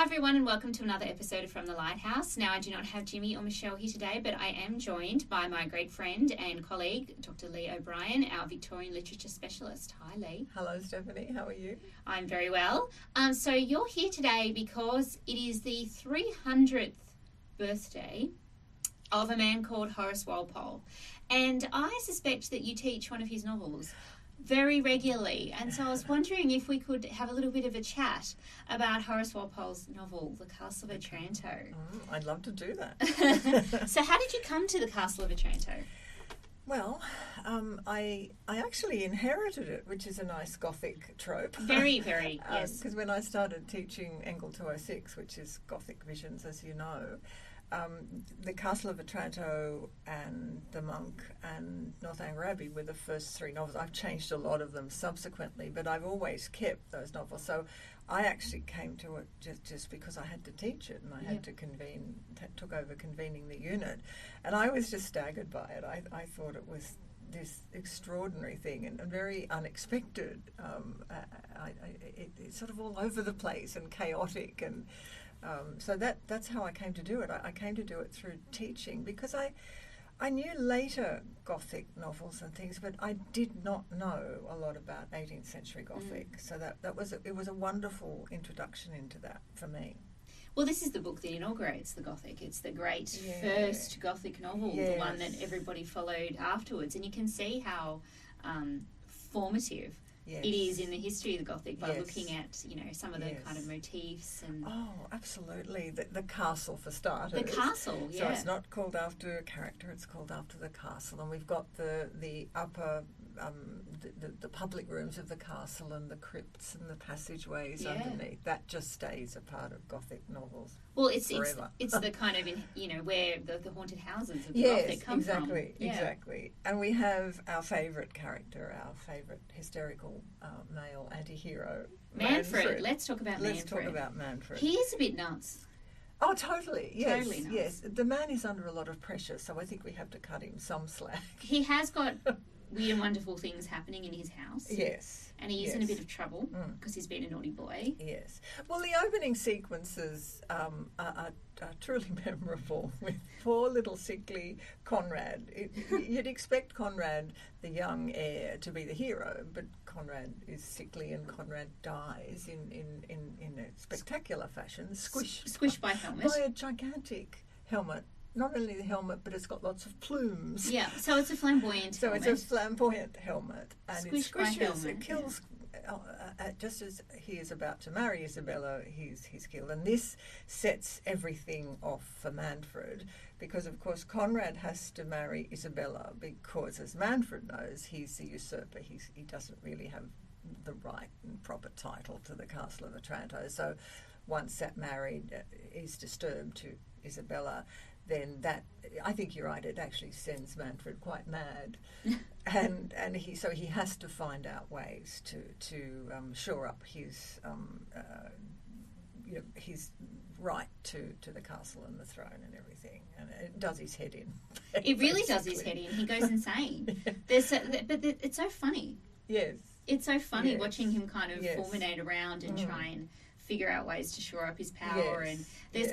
everyone, and welcome to another episode of From the Lighthouse. Now, I do not have Jimmy or Michelle here today, but I am joined by my great friend and colleague, Dr. Lee O'Brien, our Victorian Literature Specialist. Hi, Lee. Hello, Stephanie. How are you? I'm very well. So you're here today because it is the 300th birthday of a man called Horace Walpole. And I suspect that you teach one of his novels very regularly, and so I was wondering if we could have a little bit of a chat about Horace Walpole's novel, The Castle of Otranto. I'd love to do that. So how did you come to The Castle of Otranto? Well, I actually inherited it, which is a nice Gothic trope. Very, very, yes. Because when I started teaching Angle 206, which is Gothic visions, as you know, The Castle of Otranto and The Monk and Northanger Abbey were the first three novels. I've changed a lot of them subsequently, but I've always kept those novels. So I actually came to it just because I had to teach it, and I had to took over convening the unit. And I was just staggered by it. I thought it was this extraordinary thing and very unexpected. It's sort of all over the place and chaotic, and so that's how I came to do it. I came to do it through teaching because I knew later Gothic novels and things, but I did not know a lot about 18th century Gothic. So it was a wonderful introduction into that for me. Well, this is the book that inaugurates the Gothic. It's the great first Gothic novel, the one that everybody followed afterwards, and you can see how formative it is in the history of the Gothic by looking at, some of the kind of motifs and... Oh, absolutely. The castle, for starters. The castle, So it's not called after a character, it's called after the castle. And we've got the upper, the public rooms of the castle and the crypts and the passageways underneath. That just stays a part of Gothic novels. Well, it's the kind of, where the haunted houses of the Gothic come from. Exactly. And we have our favourite character, our favourite hysterical male anti-hero, Manfred. Let's talk about Manfred. He is a bit nuts. Oh, totally. Yes, totally nuts. Yes. The man is under a lot of pressure, so I think we have to cut him some slack. He has got weird and wonderful things happening in his house. Yes. And he is in a bit of trouble because he's been a naughty boy. Yes. Well, the opening sequences are truly memorable with poor little sickly Conrad. You'd expect Conrad, the young heir, to be the hero, but Conrad is sickly and Conrad dies in a spectacular fashion, squished by helmet. By a gigantic helmet. Not only the helmet, but it's got lots of plumes. Yeah, so it's a flamboyant helmet. So it's a flamboyant helmet. And Squished by helmet. It kills, just as he is about to marry Isabella, he's killed. And this sets everything off for Manfred, because, of course, Conrad has to marry Isabella because, as Manfred knows, he's the usurper. He doesn't really have the right and proper title to the Castle of Otranto. So once that marriage is disturbed to Isabella, then that, I think you're right, it actually sends Manfred quite mad, and he has to find out ways to shore up his right to the castle and the throne and everything, and it does his head in. It really does his head in. He goes insane. But it's so funny. Yes, it's so funny watching him kind of fulminate around and try and figure out ways to shore up his power. And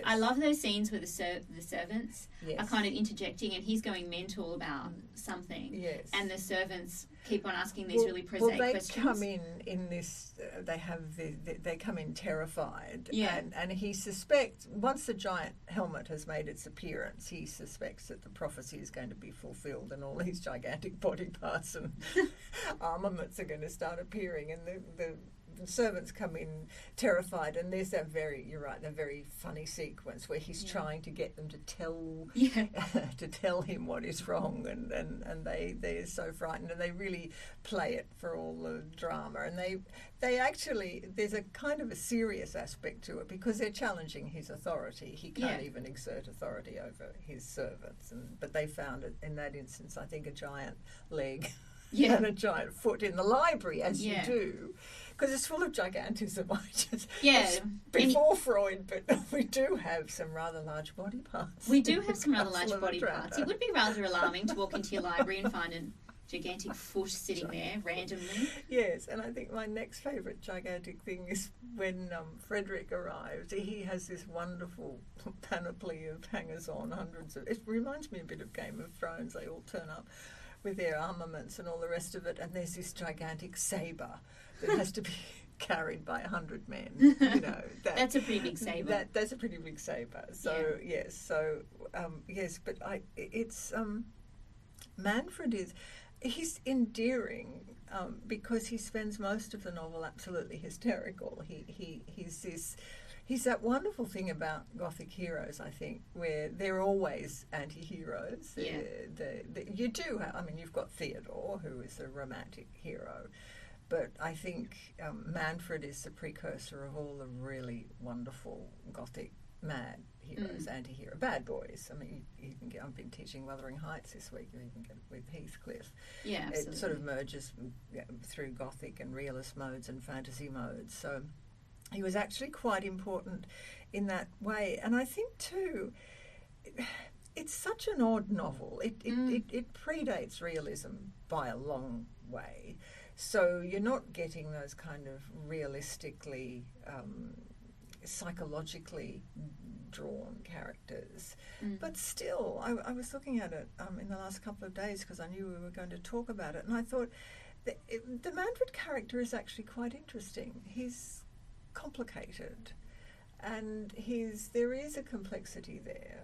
I love those scenes where the servants are kind of interjecting, and he's going mental about something, and the servants keep on asking these really prosaic questions. They come in this. They come in terrified, and he suspects, once the giant helmet has made its appearance, he suspects that the prophecy is going to be fulfilled, and all these gigantic body parts and armaments are going to start appearing, and the servants come in terrified, and there's that very funny sequence where he's trying to get them to tell him what is wrong, and they're so frightened, and they really play it for all the drama, and they actually, there's a kind of a serious aspect to it because they're challenging his authority. He can't even exert authority over his servants, but they found it in that instance, I think, a giant leg and a giant foot in the library, as you do. Because it's full of gigantism. Before Freud, but we do have some rather large body parts. We do have some rather large body parts. It would be rather alarming to walk into your library and find a gigantic foot sitting there randomly. Yes, and I think my next favourite gigantic thing is when Frederick arrives. He has this wonderful panoply of hangers-on, hundreds of... It reminds me a bit of Game of Thrones. They all turn up with their armaments and all the rest of it, and there's this gigantic sabre that has to be carried by 100 men. You know, that's a pretty big sabre. That's a pretty big sabre. So yes, but it's Manfred he's endearing because he spends most of the novel absolutely hysterical. He's that wonderful thing about Gothic heroes, I think, where they're always anti-heroes. Yeah. You do have, I mean, you've got Theodore, who is a romantic hero, but I think Manfred is the precursor of all the really wonderful Gothic mad heroes, anti-hero, bad boys. I mean, you can get, I've been teaching Wuthering Heights this week, you can get it with Heathcliff. Yeah, absolutely. It sort of merges through Gothic and realist modes and fantasy modes. So he was actually quite important in that way. And I think, too, it's such an odd novel. It predates realism by a long way. So you're not getting those kind of realistically, psychologically drawn characters. But still, I was looking at it in the last couple of days because I knew we were going to talk about it, and I thought the Manfred character is actually quite interesting. He's complicated, and there is a complexity there.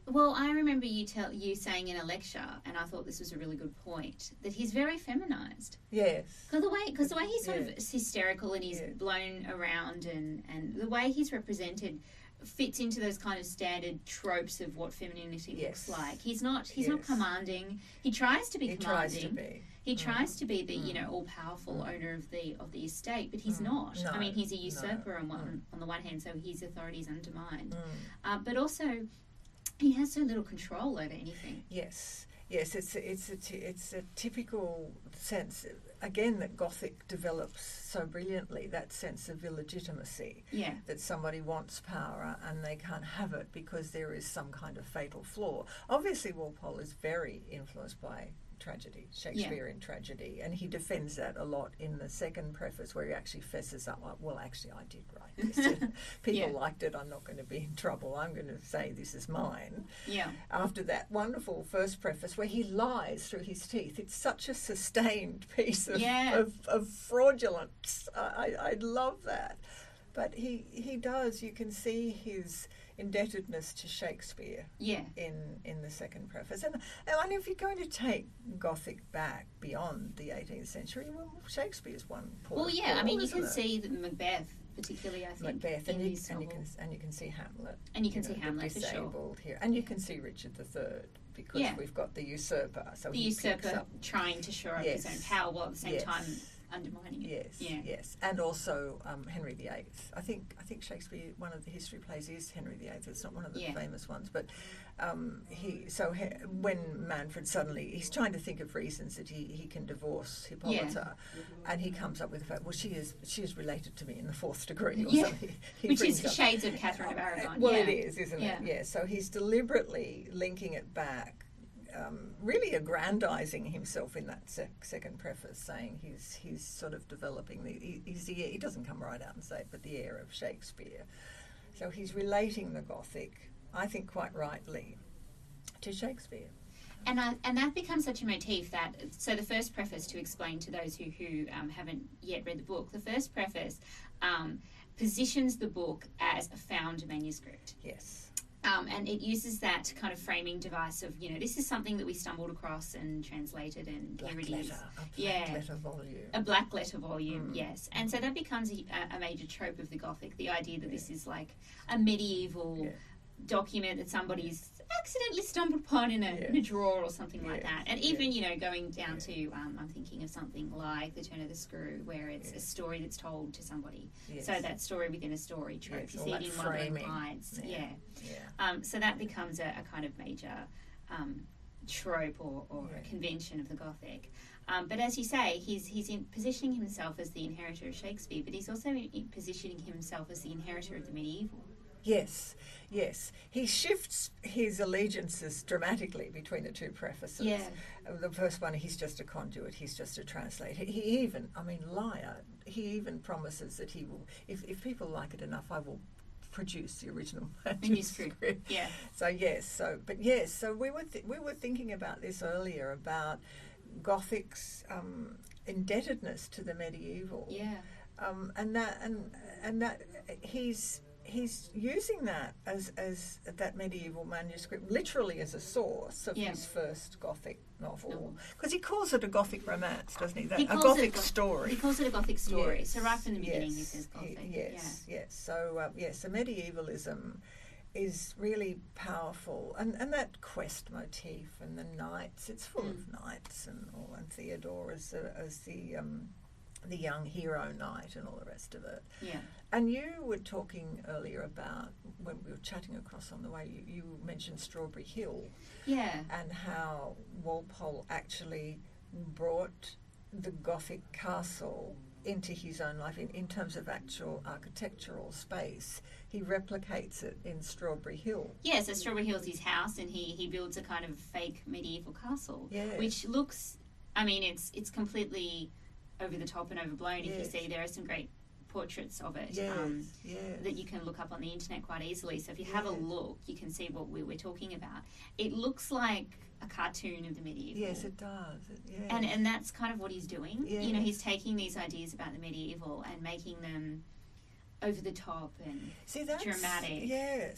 Well, I remember you saying in a lecture, and I thought this was a really good point, that he's very feminized. Yes. Because the way he's sort of hysterical and he's blown around, and the way he's represented fits into those kind of standard tropes of what femininity looks like. He's not commanding. He tries to be commanding. He tries to be the all powerful owner of the estate, but he's not. No, I mean, he's a usurper on the one hand, so his authority is undermined, but also he has so little control over anything. Yes, it's a typical sense again that Gothic develops so brilliantly. That sense of illegitimacy. Yeah. That somebody wants power and they can't have it because there is some kind of fatal flaw. Obviously, Walpole is very influenced by tragedy, Shakespearean tragedy, and he defends that a lot in the second preface where he actually fesses up, well, actually, I did write this. People liked it, I'm not going to be in trouble, I'm going to say this is mine. Yeah. After that wonderful first preface where he lies through his teeth, it's such a sustained piece of fraudulence. I love that. But he does, you can see his indebtedness to Shakespeare in the second preface. And if you're going to take Gothic back beyond the 18th century, well, Shakespeare's one port. Well, yeah, I mean, you can see that Macbeth, particularly, I think. Macbeth, and you can see Hamlet. And you can see Hamlet, for sure. Here. And you can see Richard III, because we've got the usurper. So the usurper trying to shore up his own power while at the same time undermining it. Yes. And also Henry VIII. I think Shakespeare, one of the history plays is Henry VIII. It's not one of the famous ones, but when Manfred suddenly, he's trying to think of reasons that he can divorce Hippolyta, and he comes up with the fact, well, she is related to me in the 4th degree, or something. Which is the shades of Catherine of Aragon. Well, it is, isn't it? Yeah. So he's deliberately linking it back. Really aggrandizing himself in that second preface, saying he's sort of developing he doesn't come right out and say it, but the heir of Shakespeare. So he's relating the Gothic, I think quite rightly, to Shakespeare. And that becomes such a motif that, so the first preface, to explain to those who haven't yet read the book, the first preface positions the book as a found manuscript. Yes. And it uses that kind of framing device of, this is something that we stumbled across and translated, and here it is. A black letter volume. A black letter volume, yes. And so that becomes a major trope of the Gothic, the idea that this is like a medieval document that somebody's accidentally stumbled upon in a drawer or something like that. And even, going down to, I'm thinking of something like The Turn of the Screw, where it's a story that's told to somebody. So that story within a story trope. You see it in Wuthering Heights. So that becomes a kind of major trope or a convention of the Gothic. But as you say, he's in positioning himself as the inheritor of Shakespeare, but he's also positioning himself as the inheritor of the medieval. Yes, yes. He shifts his allegiances dramatically between the two prefaces. Yeah. The first one, he's just a conduit, he's just a translator. He even, liar, he even promises that he will, if people like it enough, I will produce the original manuscript. Yeah. So we were thinking about this earlier, about Gothic's indebtedness to the medieval. Yeah. And that he's using that as that medieval manuscript literally as a source of his first Gothic novel, because he calls it a Gothic romance, doesn't he? A Gothic story. He calls it a Gothic story. Yes, So right from the beginning, he says Gothic. Yes. So so medievalism is really powerful, and that quest motif and the knights. It's full of knights and Theodore as the young hero knight and all the rest of it. Yeah. And you were talking earlier about, when we were chatting across on the way, you mentioned Strawberry Hill. Yeah. And how Walpole actually brought the Gothic castle into his own life in terms of actual architectural space. He replicates it in Strawberry Hill. Yeah, so Strawberry Hill's his house, and he builds a kind of fake medieval castle, which looks, it's completely over the top and overblown. If you see, there are some great portraits of it that you can look up on the internet quite easily. So if you have a look, you can see what we're talking about. It looks like a cartoon of the medieval. Yes, it does. And that's kind of what he's doing. Yes. He's taking these ideas about the medieval and making them over the top and dramatic. Yeah,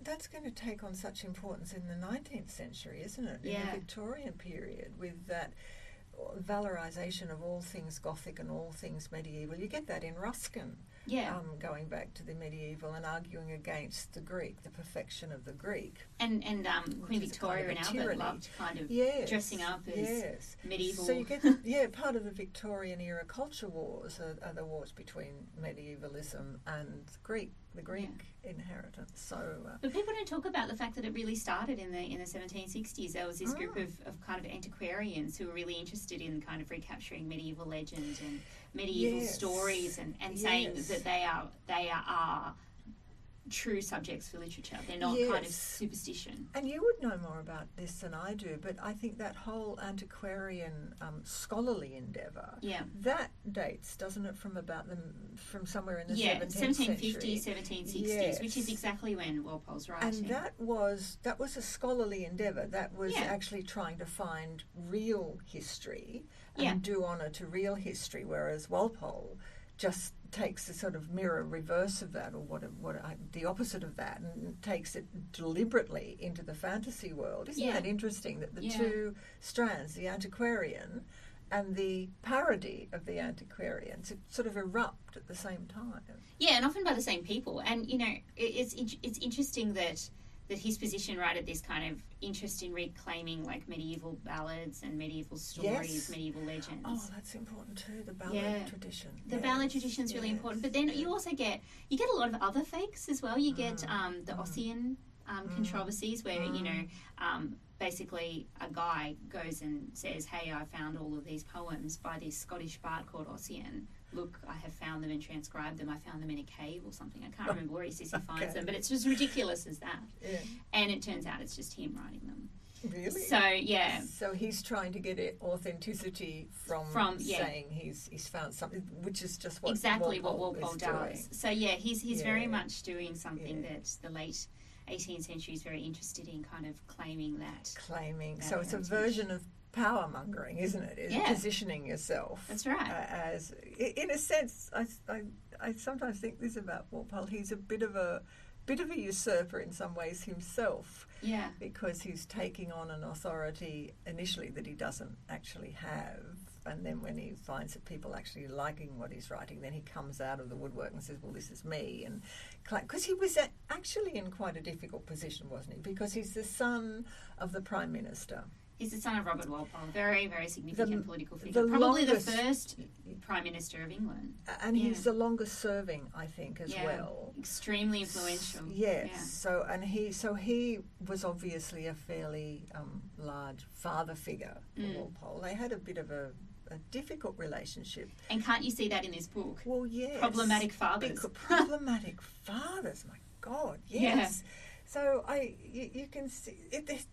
that's going to take on such importance in the 19th century, isn't it? In the Victorian period, with that valorisation of all things Gothic and all things medieval. You get that in Ruskin, going back to the medieval and arguing against the Greek, the perfection of the Greek. And Queen Victoria and Albert loved kind of dressing up as medieval. So you get part of the Victorian era culture wars are the wars between medievalism and the Greek inheritance. So, but people don't talk about the fact that it really started in the 1760s. There was this group of kind of antiquarians who were really interested in kind of recapturing medieval legend and medieval stories and saying that they are true subjects for literature. They're not kind of superstition. And you would know more about this than I do, but I think that whole antiquarian scholarly endeavour, that dates, doesn't it, from somewhere in the 17th century? 1760s, which is exactly when Walpole's writing. And that was a scholarly endeavour. That was actually trying to find real history and do honour to real history, whereas Walpole just takes a sort of mirror reverse of that, or the opposite of that, and takes it deliberately into the fantasy world. Isn't that interesting that the two strands, the antiquarian and the parody of the antiquarian, sort of erupt at the same time? Yeah, and often by the same people. And it's interesting that his position right at this kind of interest in reclaiming like medieval ballads and medieval stories, medieval legends. Oh, that's important too, the ballad tradition. The ballad tradition is really important. But then you also get a lot of other fakes as well. You get the Ossian controversies where, basically a guy goes and says, hey, I found all of these poems by this Scottish bard called Ossian. Look, I have found them and transcribed them. I found them in a cave or something. I can't remember where he says he finds them, but it's just ridiculous as that. Yeah. And it turns out it's just him writing them. Really? So, yeah. So he's trying to get authenticity from saying he's found something, which is just what Walpole does. Doing. So, he's very much doing something that the late 18th century is very interested in, kind of claiming that. So it's a version of power mongering, isn't it? It's positioning yourself. That's right. As in a sense, I sometimes think this about Walpole. He's a bit of a usurper in some ways himself. Yeah. Because he's taking on an authority initially that he doesn't actually have. And then when he finds that people actually liking what he's writing, then he comes out of the woodwork and says, well, this is me. And because he was actually in quite a difficult position, wasn't he? Because he's the son of the Prime Minister. He's the son of Robert Walpole, very, very significant political figure. Probably the first Prime Minister of England. And he's the longest serving, I think, as well. Extremely influential. Yes. Yeah. So he was obviously a fairly large father figure for Walpole. They had a bit of a difficult relationship. And can't you see that in this book? Well, yes. Problematic fathers. Problematic fathers, my God, yes. So you can see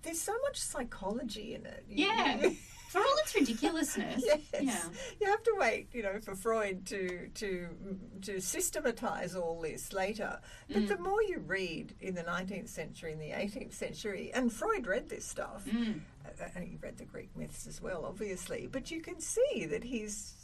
there's so much psychology in it. For all its ridiculousness. Yes. Yeah. You have to wait, for Freud to systematise all this later. But the more you read in the 19th century and the 18th century, and Freud read this stuff, and he read the Greek myths as well, obviously, but you can see that his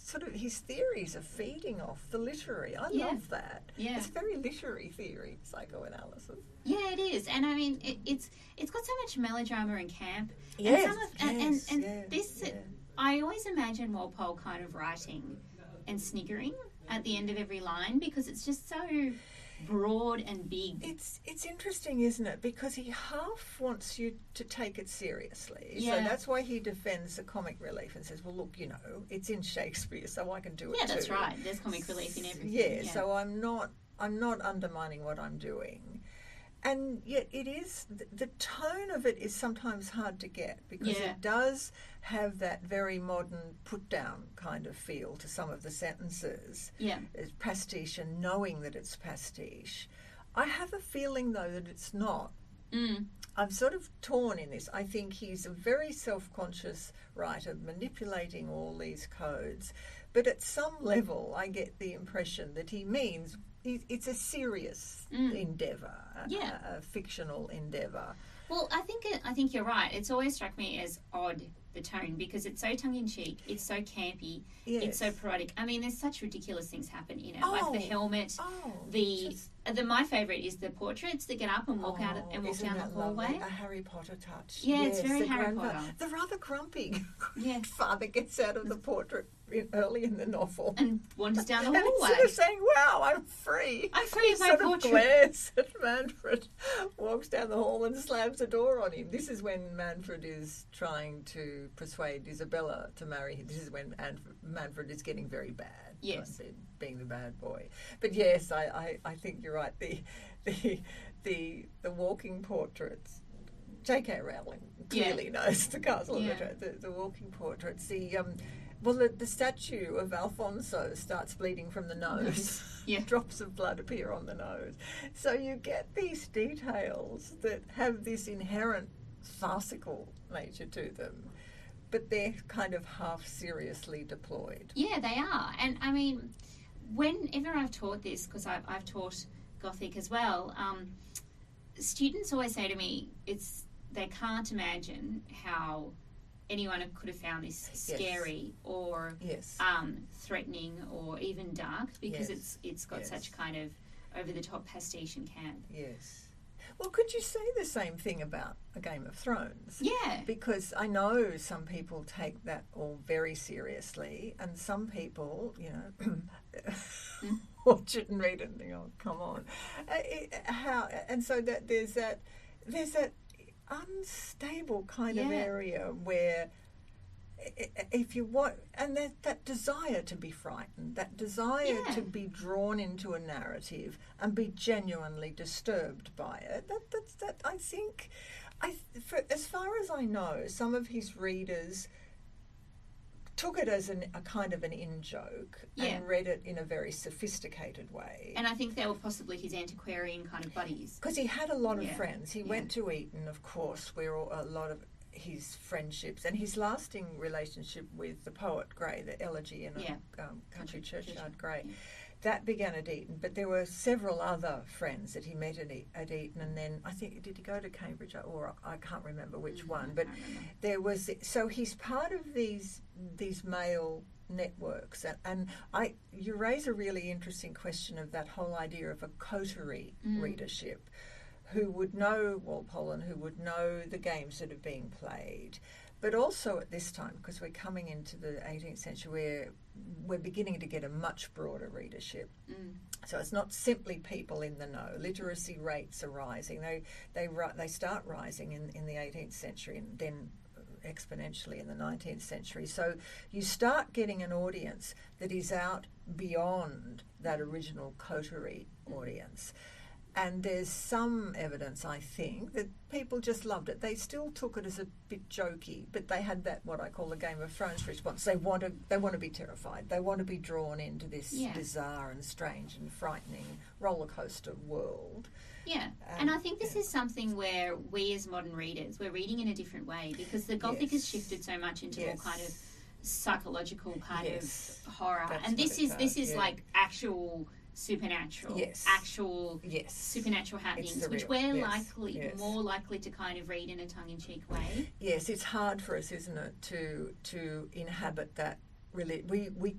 theories are feeding off the literary. I love that. Yeah. It's a very literary theory, psychoanalysis. Yeah, it is. And I mean, it's got so much melodrama and camp. Yes, I always imagine Walpole kind of writing and sniggering at the end of every line because it's just so broad and big. It's interesting, isn't it? Because he half wants you to take it seriously. Yeah. So that's why he defends the comic relief and says, well, look, it's in Shakespeare, so I can do it too. Yeah, that's right. There's comic relief in everything. Yeah, so I'm not undermining what I'm doing. And yet it is, the tone of it is sometimes hard to get because it does have that very modern put-down kind of feel to some of the sentences. Yeah. It's pastiche and knowing that it's pastiche. I have a feeling, though, that it's not. I'm sort of torn in this. I think he's a very self-conscious writer manipulating all these codes. But at some level, I get the impression that he means it's a serious endeavour, a fictional endeavour. Well, I think you're right. It's always struck me as odd, the tone, because it's so tongue-in-cheek, it's so campy, it's so parodic. I mean, there's such ridiculous things happen in it, like the helmet, my favourite is the portraits that get up and walk out and walk down the hallway. Lovely? A Harry Potter touch. Yeah, it's very Harry Potter. The rather grumpy father gets out of the portrait early in the novel and wanders down the hallway. And instead of saying, wow, I'm free. I'm free of my sort portrait. Of glares at Manfred, walks down the hall and slams the door on him. This is when Manfred is trying to persuade Isabella to marry him. This is when Manfred is getting very bad. Yes. Being the bad boy. But yes, I think you're right. The walking portraits, J.K. Rowling clearly knows the Castle of Otranto, the walking portraits, the statue of Alfonso starts bleeding from the nose. Drops of blood appear on the nose. So you get these details that have this inherent farcical nature to them, but they're kind of half seriously deployed. Yeah, they are. And I mean, whenever I've taught this, because I've taught Gothic as well, students always say to me, they can't imagine how anyone could have found this scary or threatening or even dark because it's got such kind of over-the-top pastiche and camp. Yes. Well, could you say the same thing about A Game of Thrones? Yeah. Because I know some people take that all very seriously, and some people, watch it and read it and think, oh, come on. And so that there's that unstable kind of area where if you want, and that desire to be frightened, that desire to be drawn into a narrative and be genuinely disturbed by it, that I think, as far as I know, some of his readers took it as a kind of an in-joke and read it in a very sophisticated way. And I think they were possibly his antiquarian kind of buddies. Because he had a lot of friends. He went to Eton, of course, where a lot of his friendships and his lasting relationship with the poet Gray, the Elegy in a Country Churchyard Gray, that began at Eton. But there were several other friends that he met at Eton, and then I think, did he go to Cambridge, or I can't remember which one. But there was, so he's part of these male networks, and you raise a really interesting question of that whole idea of a coterie readership, who would know Walpole and who would know the games that are being played. But also at this time, because we're coming into the 18th century, where we're beginning to get a much broader readership. So it's not simply people in the know. Literacy rates are rising. They start rising in the 18th century and then exponentially in the 19th century. So you start getting an audience that is out beyond that original coterie audience. And there's some evidence, I think, that people just loved it. They still took it as a bit jokey, but they had that, what I call the Game of Thrones response. They want to be terrified. They want to be drawn into this bizarre and strange and frightening roller coaster world. Yeah, and I think this is something where we as modern readers, we're reading in a different way because the Gothic has shifted so much into more kind of psychological kind of horror. That's and this is yeah. like actual supernatural, actual supernatural happenings, which we're more likely to kind of read in a tongue-in-cheek way. Yes, it's hard for us, isn't it, to inhabit that. Really,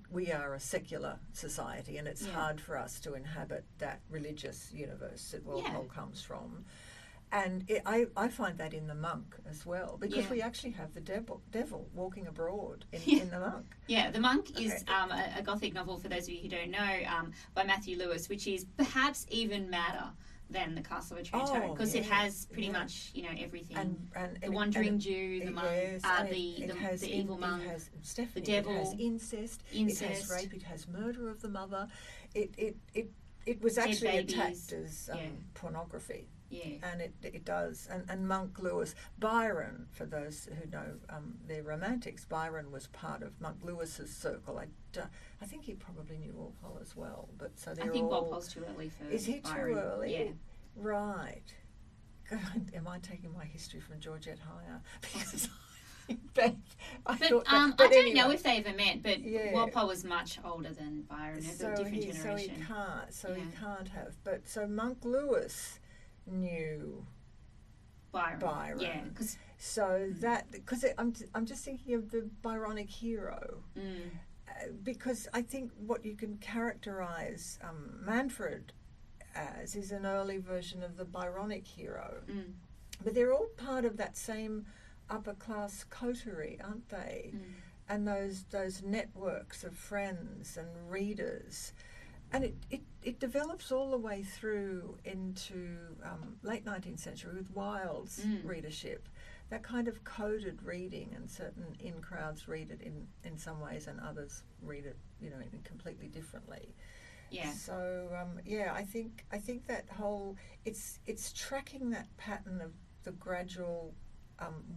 we are a secular society, and it's hard for us to inhabit that religious universe that Walpole comes from. And I find that in The Monk as well, because we actually have the devil walking abroad in The Monk. Yeah, The Monk is a Gothic novel, for those of you who don't know, by Matthew Lewis, which is perhaps even madder than the Castle of Otranto, because it has pretty much, everything. And the Wandering Jew, the monk, the evil monk, the devil. It has incest, it has rape, it has murder of the mother. It was actually attacked as pornography. Yeah. And it does. And Monk Lewis, Byron, for those who know they're romantics, Byron was part of Monk Lewis's circle. I think he probably knew Walpole as well. But so I think Walpole's too early for Is he Byron? Too early? Yeah. Right. God, am I taking my history from Georgette Heyer? Because I don't know if they ever met, but Walpole was much older than Byron. They're a different generation. He can't have. But so Monk Lewis knew Byron. Yeah, because I'm just thinking of the Byronic hero, because I think what you can characterise Manfred as is an early version of the Byronic hero, but they're all part of that same upper class coterie, aren't they? And those networks of friends and readers. And it develops all the way through into late 19th century with Wilde's readership, that kind of coded reading, and certain in-crowds read it in some ways and others read it, completely differently. Yeah. So I think that whole it's tracking that pattern of the gradual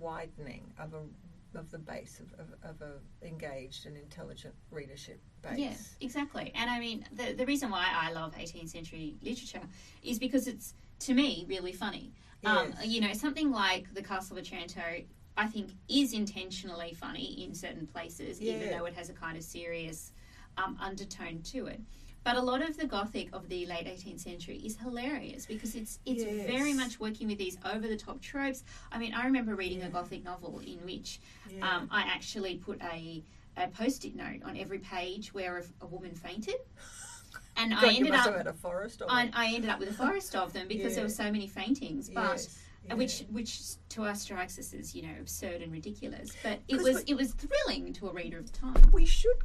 widening of the base of a engaged and intelligent readership base. Yeah, exactly. And I mean, the reason why I love 18th century literature is because it's, to me, really funny. Yes. Something like The Castle of Otranto, I think, is intentionally funny in certain places, even though it has a kind of serious undertone to it. But a lot of the Gothic of the late 18th century is hilarious because it's very much working with these over-the-top tropes. I mean, I remember reading a Gothic novel in which I actually put a post-it note on every page where a woman fainted. And I ended up at a forest of I ended up with a forest of them because there were so many faintings. But which to us strikes us as absurd and ridiculous, but it was thrilling to a reader of the time. We should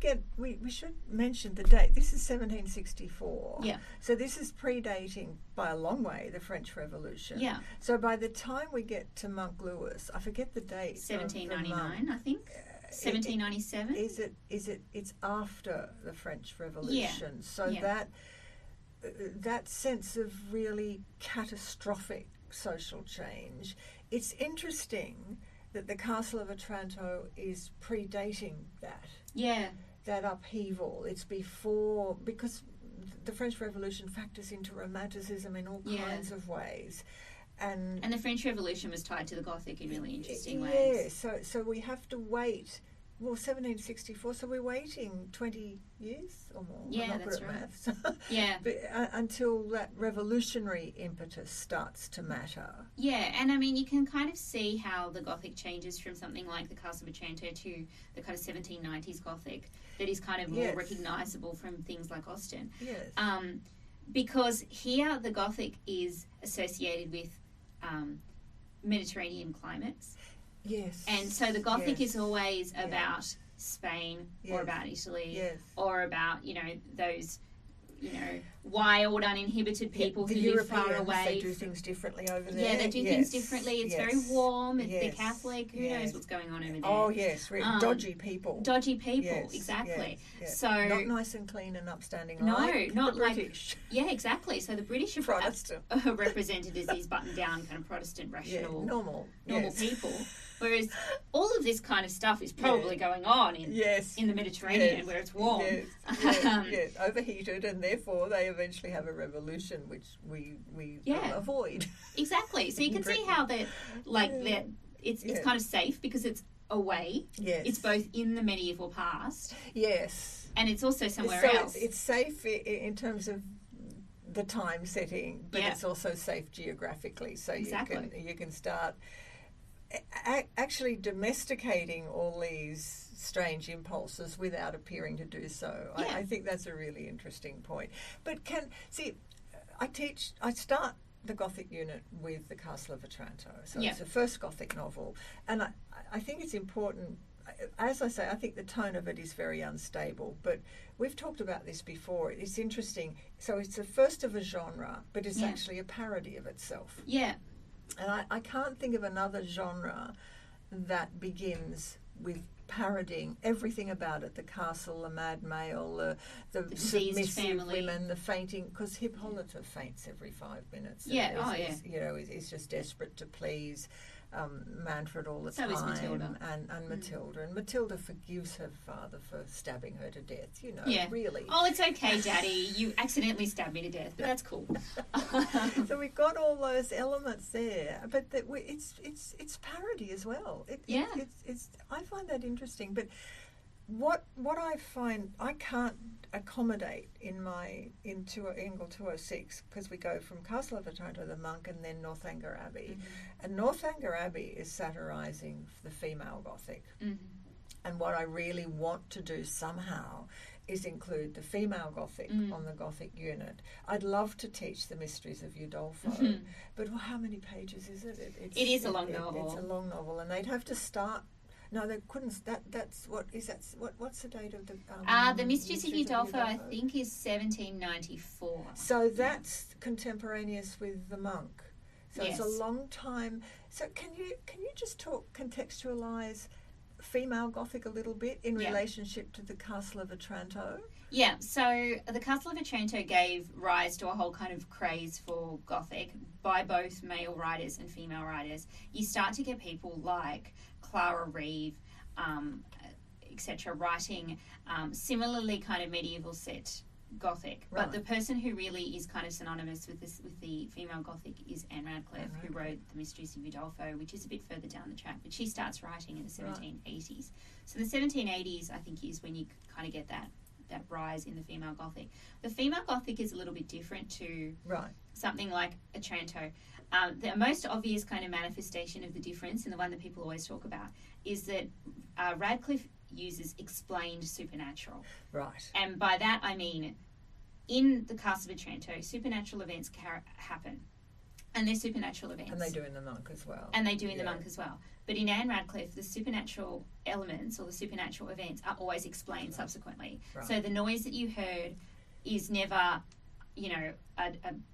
mention the date. This is 1764. Yeah. So this is predating by a long way the French Revolution. Yeah. So by the time we get to Monk Lewis, I forget the date. 1799, I think. 1797. Is it? It's after the French Revolution. Yeah. So that sense of really catastrophic social change. It's interesting that the Castle of Otranto is predating that. Yeah. That upheaval. It's before, because the French Revolution factors into romanticism in all kinds of ways. And the French Revolution was tied to the Gothic in really interesting ways. Yeah, so we have to wait. Well, 1764, so we're waiting 20 years or more. Yeah, that's right. But, until that revolutionary impetus starts to matter. Yeah, and I mean, you can kind of see how the Gothic changes from something like the Castle of Otranto to the kind of 1790s Gothic that is kind of more recognisable from things like Austen. Yes. Because here the Gothic is associated with Mediterranean climates. Yes. And so the Gothic is always about Spain or about Italy or about, those, wild, uninhibited people who live far away. They do things differently over there. Yeah, they do things differently. It's very warm. They're Catholic. Who knows what's going on over there? Oh, yes. Dodgy people. Dodgy people, exactly. Yes. So not nice and clean and upstanding like not the British. Yeah, exactly. So the British are Protestant. represented as these buttoned-down kind of Protestant, rational, normal people. Whereas all of this kind of stuff is probably going on in the Mediterranean where it's warm. Yes. Overheated and therefore they eventually have a revolution, which we avoid. Exactly. So you can see how it's kind of safe because it's away. Yes. It's both in the medieval past. Yes. And it's also somewhere else. It's safe in terms of the time setting, but it's also safe geographically. So you can start actually domesticating all these strange impulses without appearing to do so. Yeah. I think that's a really interesting point. But I start the Gothic unit with the Castle of Otranto. So it's the first Gothic novel. And I think it's important, as I say, I think the tone of it is very unstable, but we've talked about this before. It's interesting. So it's the first of a genre, but it's actually a parody of itself. Yeah. And I can't think of another genre that begins with parodying everything about it: the castle, the mad male, the submissive women, the fainting, because Hippolyta faints every 5 minutes. Is just desperate to please Manfred all the time. So is Matilda. And Matilda. And Matilda forgives her father for stabbing her to death, really. Oh, it's okay, Daddy. You accidentally stabbed me to death, but that's cool. So we've got all those elements there, but it's parody as well. I find that interesting. But what I find I can't accommodate in Angle 206, because we go from Castle of Otranto, the Monk, and then Northanger Abbey. Mm-hmm. And Northanger Abbey is satirising the female Gothic. Mm-hmm. And what I really want to do somehow is include the female Gothic on the Gothic unit. I'd love to teach the Mysteries of Udolpho, but how many pages is it? It is a long novel. It's a long novel, and they'd have to start. No, they couldn't. That's what is that? What's the date of the? The Mysteries of Udolpho, I think, is 1794. So that's contemporaneous with the Monk. So yes. It's a long time. So can you just contextualise female Gothic a little bit in relationship to the Castle of Otranto? Yeah, so the Castle of Otranto gave rise to a whole kind of craze for Gothic by both male writers and female writers. You start to get people like Clara Reeve, etc., writing similarly kind of medieval set Gothic. Right. But the person who really is kind of synonymous with the female Gothic is Anne Radcliffe, who wrote The Mysteries of Udolpho, which is a bit further down the track, but she starts writing in the 1780s. Right. So the 1780s, I think, is when you kind of get that rise in the female Gothic. The female Gothic is a little bit different to something like Otranto. The most obvious kind of manifestation of the difference, and the one that people always talk about, is that Radcliffe uses explained supernatural. Right. And by that I mean, in the Castle of Otranto, supernatural events happen. And they're supernatural events. And they do in the Monk as well. The Monk as well. But in Anne Radcliffe, the supernatural elements or the supernatural events are always explained subsequently. Right. So the noise that you heard is never, a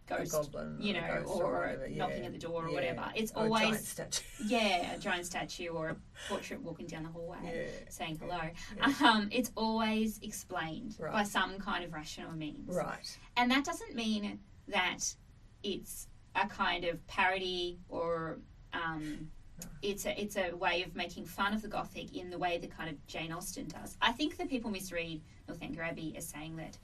ghost, a goblin, or knocking at the door or whatever. It's always a giant statue. A giant statue or a portrait walking down the hallway saying hello. Yeah. It's always explained by some kind of rational means. Right. And that doesn't mean that it's a kind of parody or it's a way of making fun of the Gothic in the way that kind of Jane Austen does. I think that people misread Northanger Abbey as saying that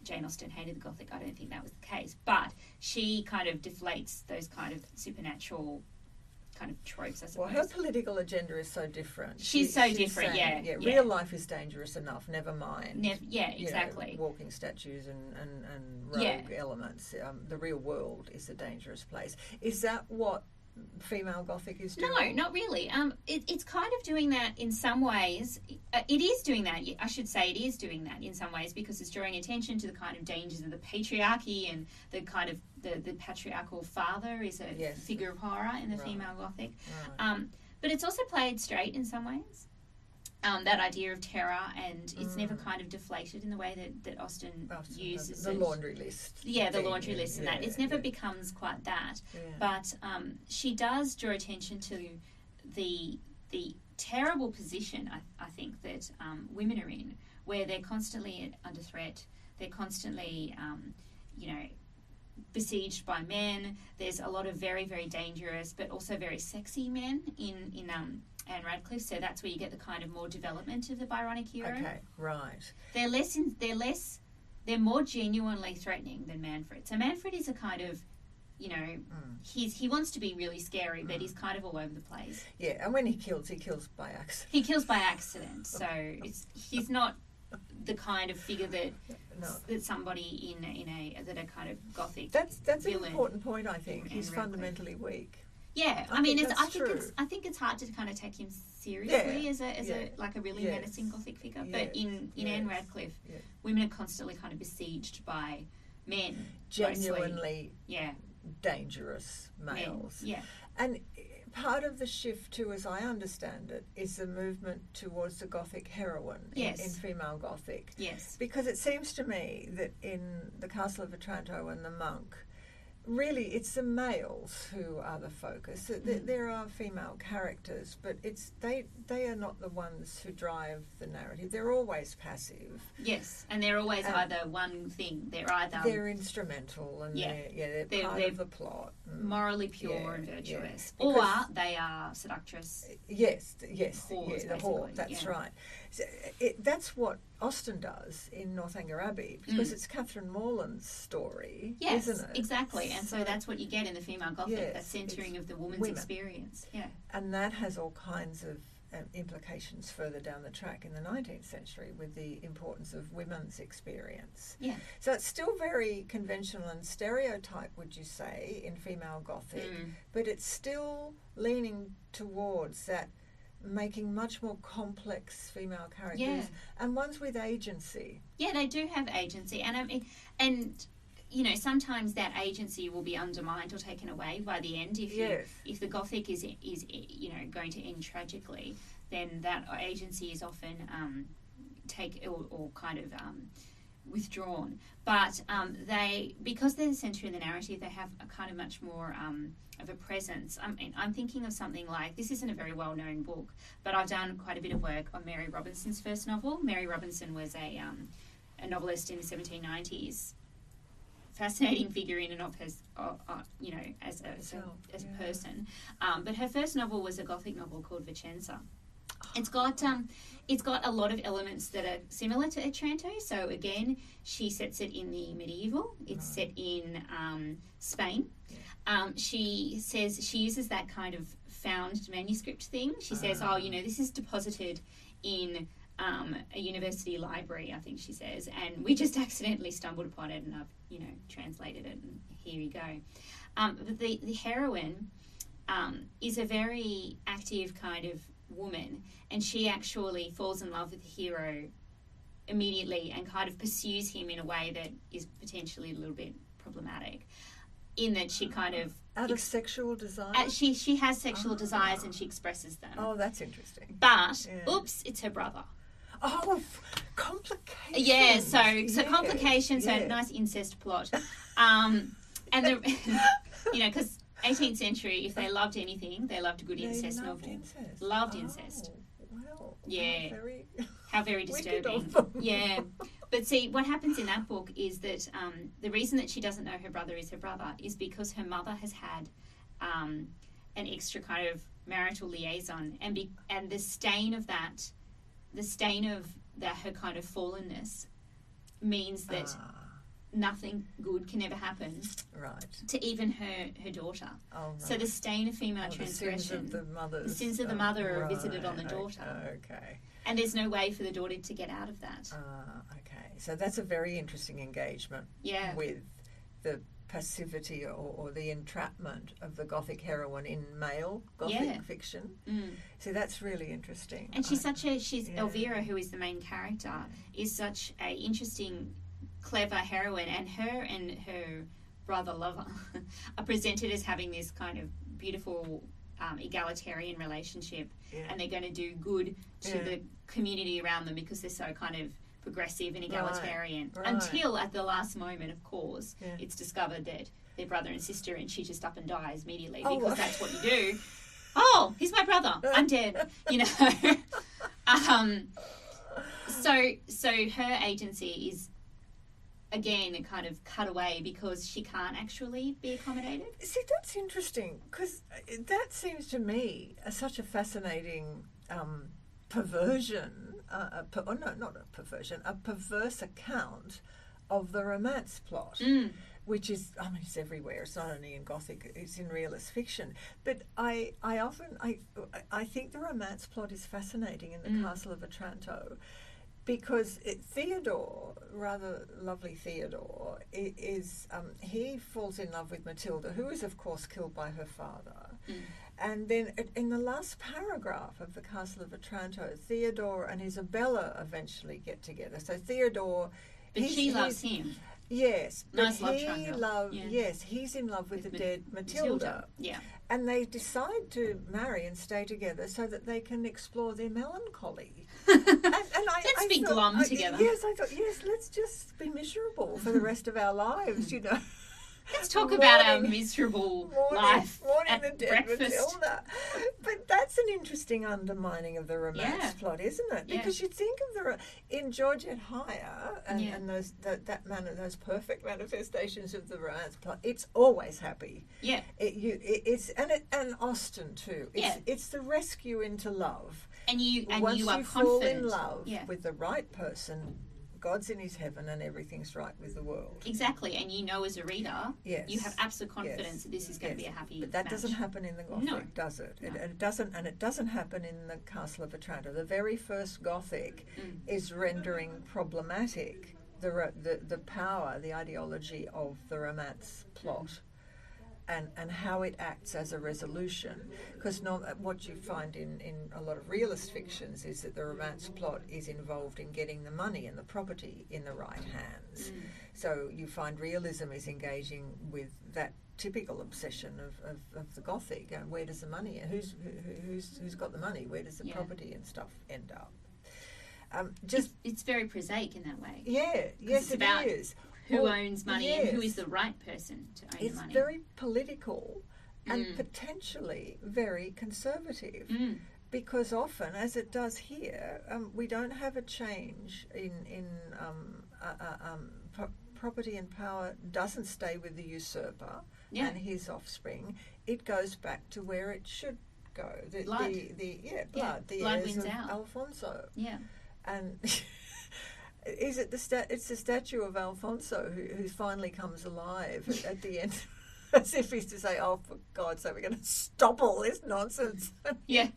Jane Austen hated the Gothic. I don't think that was the case. But she kind of deflates those kind of supernatural kind of tropes, I suppose. Well, her political agenda is so different. She's so different, saying, real life is dangerous enough, never mind. Exactly. Walking statues and rogue elements. The real world is a dangerous place. Is that what female Gothic is doing? No, not really. It's kind of doing that in some ways. It is doing that. I should say it is doing that in some ways because it's drawing attention to the kind of dangers of the patriarchy and the kind of the patriarchal father is a figure of horror in the female Gothic. Right. But it's also played straight in some ways. That idea of terror, and it's never kind of deflated in the way that Austen uses the laundry list. Yeah, the laundry list and that. It's never becomes quite that. Yeah. But she does draw attention to the terrible position, I think, that women are in, where they're constantly under threat. They're constantly, besieged by men. There's a lot of very, very dangerous but also very sexy men in Anne Radcliffe, so that's where you get the kind of more development of the Byronic hero. Okay, right. They're less they're more genuinely threatening than Manfred. So Manfred is a kind of, he wants to be really scary, but he's kind of all over the place. Yeah, and when he kills by accident. He kills by accident, so he's not the kind of figure that somebody that a kind of Gothic. That's an important point. I think he's fundamentally weak. Yeah, I think it's hard to kind of take him seriously as a really menacing Gothic figure. Yes. But in Anne Radcliffe, women are constantly kind of besieged by men, genuinely, mostly. dangerous males. Men. Yeah, and part of the shift too, as I understand it, is the movement towards the Gothic heroine in female Gothic. Yes, because it seems to me that in the Castle of Otranto and the Monk, really, it's the males who are the focus. There are female characters, but they are not the ones who drive the narrative. They're always passive. Yes, and they're always either one thing. They're instrumental, and they're part of the plot. Morally pure and virtuous, or they are seductress. Yes, the whore. That's right. So that's what Austen does in Northanger Abbey, because it's Catherine Morland's story, isn't it? Exactly. And so that's what you get in the female Gothic, that centering of the woman's experience. Yeah. And that has all kinds of implications further down the track in the 19th century with the importance of women's experience. Yeah. So it's still very conventional and stereotype, would you say, in female Gothic, but it's still leaning towards that, making much more complex female characters and ones with agency. Yeah, they do have agency, and sometimes that agency will be undermined or taken away by the end. If the Gothic is going to end tragically, then that agency is often withdrawn. But because they're the centre in the narrative, they have a kind of much more of a presence. I'm thinking of something like, this isn't a very well-known book, but I've done quite a bit of work on Mary Robinson's first novel. Mary Robinson was a novelist in the 1790s. Fascinating figure in and of as a person. But her first novel was a Gothic novel called Vicenza. It's got a lot of elements that are similar to Otranto. So again, she sets it in the medieval. It's set in Spain. She says she uses that kind of found manuscript thing. She says, this is deposited in a university library, I think she says, and we just accidentally stumbled upon it, and I've translated it, and here you go. But the heroine is a very active kind of woman, and she actually falls in love with the hero immediately and kind of pursues him in a way that is potentially a little bit problematic, in that she kind of out of sexual desire. She has sexual desires, and she expresses them. Oh, that's interesting. But oops, it's her brother. Oh, complications. Yeah, so complications, so nice incest plot. And because 18th century, if they loved anything, they loved a good incest novel. Loved incest. Well, yeah. How very disturbing. Yeah. But see, what happens in that book is that the reason that she doesn't know her brother is her brother is because her mother has had an extra kind of marital liaison, and the stain of her kind of fallenness means that nothing good can ever happen to even her daughter. Oh, right. So the stain of female transgression, the sins of the mother are visited on the daughter. Okay. And there's no way for the daughter to get out of that. Okay. So that's a very interesting engagement with the passivity or the entrapment of the Gothic heroine in male Gothic fiction. So that's really interesting. And Elvira, who is the main character, is such a interesting, clever heroine, and her brother lover are presented as having this kind of beautiful egalitarian relationship, and they're going to do good to the community around them because they're so kind of progressive and egalitarian, until at the last moment, of course, it's discovered that they're brother and sister, and she just up and dies immediately because that's what you do. Oh, he's my brother. I'm dead. So her agency is, again, a kind of cut away because she can't actually be accommodated. See, that's interesting, because that seems to me such a fascinating perversion, not a perversion, a perverse account of the romance plot, which is, I mean, it's everywhere. It's not only in Gothic, it's in realist fiction. But I think the romance plot is fascinating in the Castle of Otranto, because Theodore, rather lovely Theodore, is he falls in love with Matilda, who is of course killed by her father. And then in the last paragraph of the Castle of Otranto, Theodore and Isabella eventually get together. So Theodore, but she loves him. Yes, but nice love triangle. Yes, he's in love with the dead Matilda. Yeah. And they decide to marry and stay together so that they can explore their melancholy. Let's be glum together. Yes, I thought, yes, let's just be miserable for the rest of our lives, you know. Let's talk about our miserable life at the dead breakfast. Matilda. But that's an interesting undermining of the romance plot, isn't it? Because you think of in Georgette Heyer and those those perfect manifestations of the romance plot. It's always happy. Yeah. And Austen too. It's the rescue into love. And once you are you confident. fall in love with the right person, God's in his heaven and everything's right with the world. Exactly, and you know as a reader, you have absolute confidence that this is going to be a happy But that match. doesn't happen in the Gothic, does it? No. It doesn't happen in the Castle of Otranto. The very first Gothic is rendering problematic the power, the ideology of the romance plot. And how it acts as a resolution. Because what you find in a lot of realist fictions is that the romance plot is involved in getting the money and the property in the right hands. So you find realism is engaging with that typical obsession of the Gothic. Where does the money, who's got the money? Where does the property and stuff end up? It's very prosaic in that way. Yeah, yes, it is. Who owns money and who is the right person to own the money. It's very political and potentially very conservative, because often, as it does here, we don't have a change in property and power doesn't stay with the usurper and his offspring. It goes back to where it should go. Blood. The blood heirs wins of out. Alfonso. Yeah. And is it it's the statue of Alfonso who finally comes alive at the end, as if he's to say, "Oh, for God's sake, we're going to stop all this nonsense." And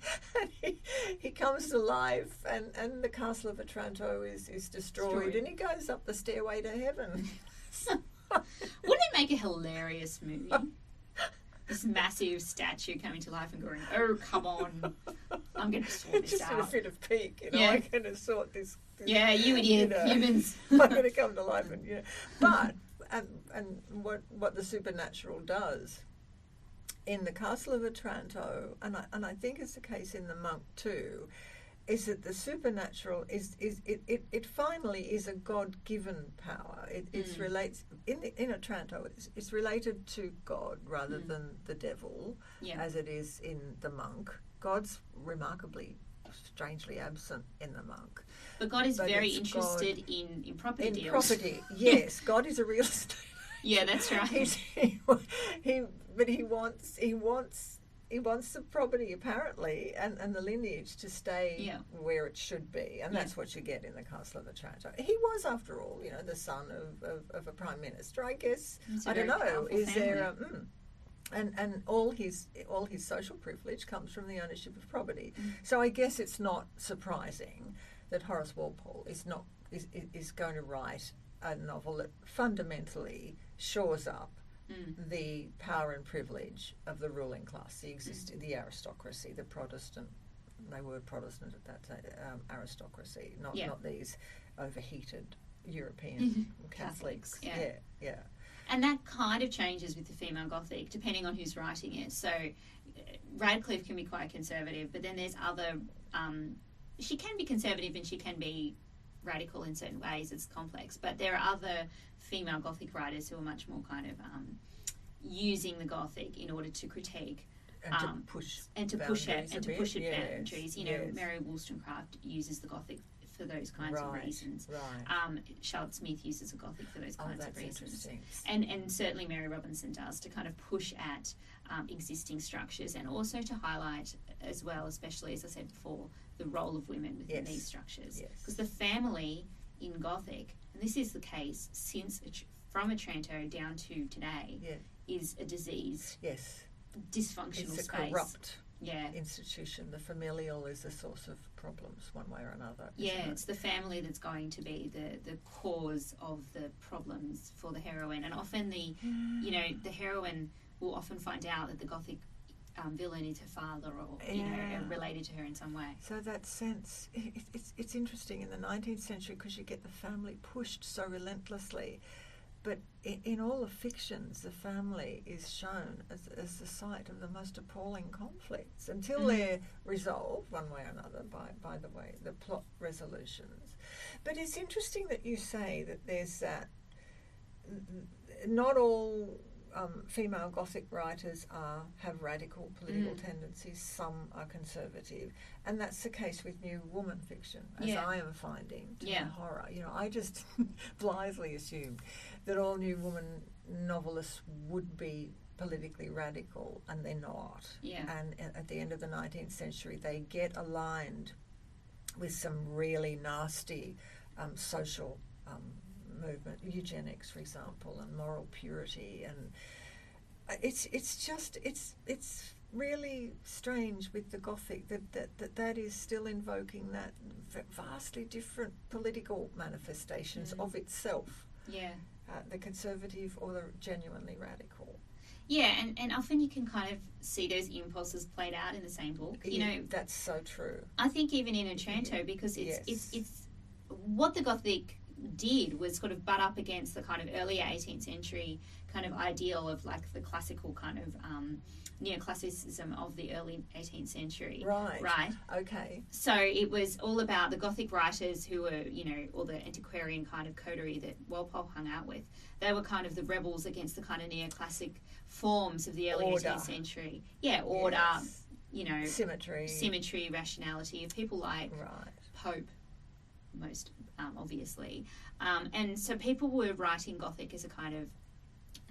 he comes to life, and the Castle of Otranto is destroyed, and he goes up the stairway to heaven. Wouldn't it make a hilarious movie? This massive statue coming to life and going, "Oh, come on, I'm going to sort this out." Just in a fit of pique, I'm going to sort this. Yeah, you idiot humans. I'm going to come to life, but and what the supernatural does in the Castle of Otranto, and I think it's the case in the Monk too, is that the supernatural it finally is a God-given power. It relates in Otranto. It's related to God rather than the devil, as it is in the Monk. God's remarkably, strangely absent in the Monk. But God is very interested in property deals. In property, yes. God is a real estate. Yeah, that's right. But he wants the property apparently and the lineage to stay where it should be, and that's what you get in the Castle of Otranto. He was, after all, the son of a prime minister. I guess I don't know. Is there? And all his social privilege comes from the ownership of property. So I guess it's not surprising that Horace Walpole is going to write a novel that fundamentally shores up the power and privilege of the ruling class, the aristocracy, the Protestant. They were Protestant at that time, aristocracy, not these overheated European Catholics. Yeah. And that kind of changes with the female Gothic, depending on who's writing it. So Radcliffe can be quite conservative, but then there's other... she can be conservative and she can be radical in certain ways. It's complex. But there are other female Gothic writers who are much more kind of using the Gothic in order to critique and to push it boundaries. Mary Wollstonecraft uses the Gothic for those kinds of reasons. Right. Charlotte Smith uses the Gothic for those kinds of reasons. And certainly Mary Robinson does, to kind of push at existing structures, and also to highlight as well, especially as I said before, the role of women within these structures. Because the family in Gothic and this is the case since from Otranto down to today, is a disease. Yes. Dysfunctional It's a space. corrupt institution. The familial is the source of problems one way or another. Yeah, it's the family that's going to be the cause of the problems for the heroine. And often the heroine will often find out that the Gothic villain is her father or related to her in some way. So that sense, it's interesting in the 19th century because you get the family pushed so relentlessly. But in all the fictions, the family is shown as the site of the most appalling conflicts until they're resolved one way or another by the way, the plot resolutions. But it's interesting that you say that there's that, not all female Gothic writers have radical political tendencies. Some are conservative, and that's the case with new woman fiction, as I am finding to my horror. I just blithely assumed that all new woman novelists would be politically radical, and they're not. And at the end of the 19th century, they get aligned with some really nasty social movement, eugenics, for example, and moral purity, and it's really strange with the Gothic that is still invoking that vastly different political manifestations of itself. The conservative or the genuinely radical. Yeah, and often you can kind of see those impulses played out in the same book. That's so true. I think even in Otranto, because it's what the Gothic did was sort of butt up against the kind of earlier 18th century kind of ideal of like the classical kind of neoclassicism of the early 18th century. Right. Okay. So it was all about the Gothic writers who were, all the antiquarian kind of coterie that Walpole hung out with. They were kind of the rebels against the kind of neoclassic forms of the early 18th century. Yeah, order, symmetry, rationality of people like Pope, most obviously. And so people were writing Gothic as a kind of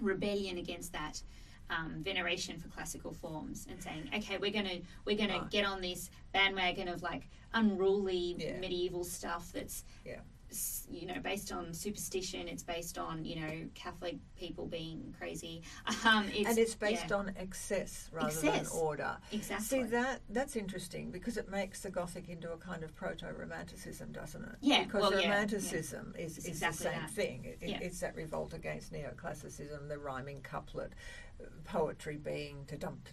rebellion against that veneration for classical forms and saying, okay, we're gonna get on this bandwagon of like unruly medieval stuff that's based on superstition. It's based on Catholic people being crazy, and it's based on excess rather than order. Exactly. See, that's interesting because it makes the Gothic into a kind of proto-romanticism, doesn't it? Yeah. Because romanticism is exactly the same thing. It's that revolt against neoclassicism, the rhyming couplet, poetry being to dump,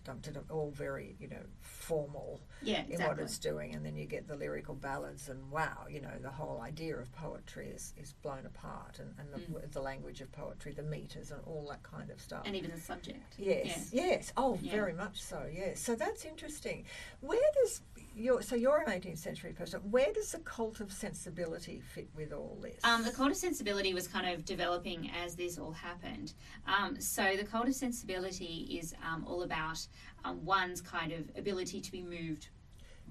all very formal in what it's doing, and then you get the lyrical ballads, and wow, the whole idea of poetry is blown apart, and the language of poetry, the meters, and all that kind of stuff, and even the subject. Yes. Very much so. Yes. So that's interesting. Where does you're an 18th century person. Where does the cult of sensibility fit with all this? The cult of sensibility was kind of developing as this all happened. So the cult of sensibility is all about one's kind of ability to be moved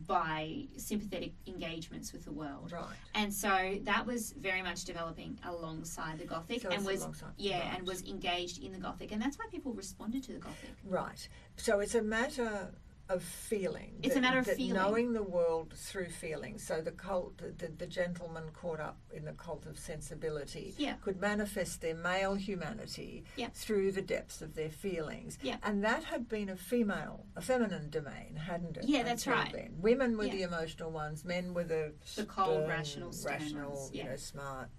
by sympathetic engagements with the world. Right. And so that was very much developing alongside the Gothic, and was and was engaged in the Gothic, and that's why people responded to the Gothic. Right. So it's a matter of feeling. It's a matter of feeling. Knowing the world through feeling. So the cult, the gentleman caught up in the cult of sensibility could manifest their male humanity through the depths of their feelings. And that had been a feminine domain, hadn't it? Yeah, that's right. Then. Women were the emotional ones, men were the cold, rational, ones, smart,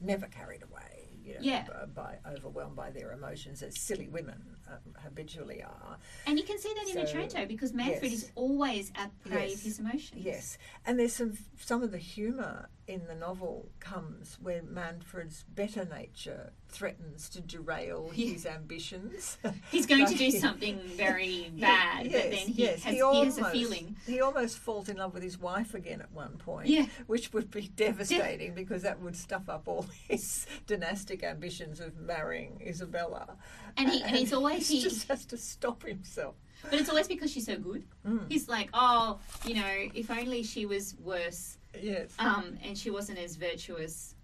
never carried away. By overwhelmed by their emotions, as silly women habitually are. And you can see that in Otranto, because Manfred is always at prey of his emotions. Yes, and there's some of the humour in the novel comes where Manfred's better nature threatens to derail his ambitions. He's going to do something very bad, but then he has a feeling. He almost falls in love with his wife again at one point, which would be devastating because that would stuff up all his dynastic ambitions of marrying Isabella. And he's always... He just has to stop himself. But it's always because she's so good. He's like, if only she was worse. Yes. And she wasn't as virtuous.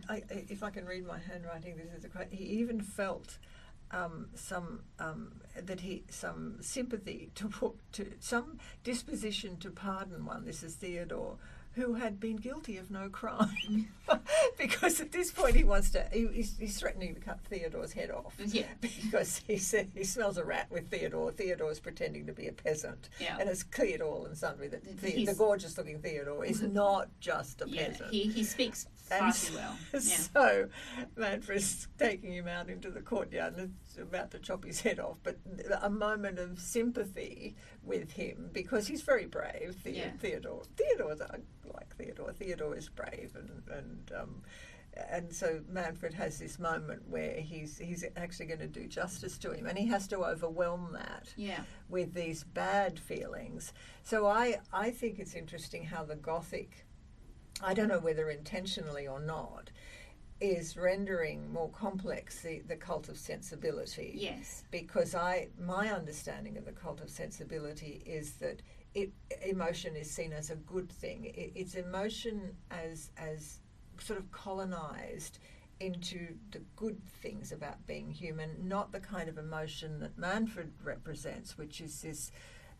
If I can read my handwriting, this is a quote. He even felt some sympathy to some disposition to pardon one. This is Theodore who had been guilty of no crime. Because at this point he's threatening to cut Theodore's head off. Yeah. Because he said he smells a rat with Theodore. Theodore's pretending to be a peasant. Yeah. And it's clear to all and sundry that the gorgeous looking Theodore is not just a peasant. He speaks far too well. Yeah. So Manfred's taking him out into the courtyard and is about to chop his head off, but a moment of sympathy with him because he's very brave. Theodore's like Theodore. Theodore is brave, and so Manfred has this moment where he's actually going to do justice to him, and he has to overwhelm that with these bad feelings. So I think it's interesting how the Gothic, I don't know whether intentionally or not, is rendering more complex the cult of sensibility. Yes. Because my understanding of the cult of sensibility is that emotion is seen as a good thing. It's emotion as sort of colonized into the good things about being human, not the kind of emotion that Manfred represents, which is this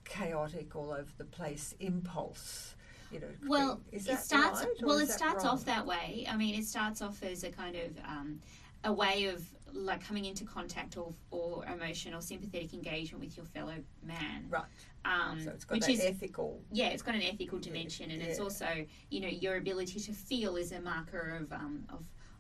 chaotic, all over the place impulse. It starts off that way. I mean, it starts off as a kind of a way of like coming into contact or emotion or sympathetic engagement with your fellow man. Right. So it's got ethical. Yeah, it's got an ethical dimension, and it's also your ability to feel is a marker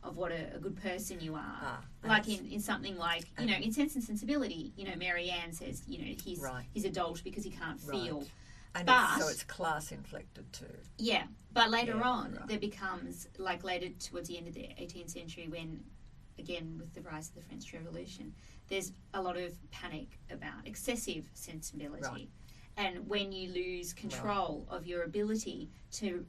of what a good person you are. Like in something like in Sense and Sensibility, Mary Ann says he's a dolt because he can't feel. Right. And so it's class inflected too. Yeah, but later on, there becomes, later towards the end of the 18th century when, again, with the rise of the French Revolution, there's a lot of panic about excessive sensibility. Right. And when you lose control of your ability to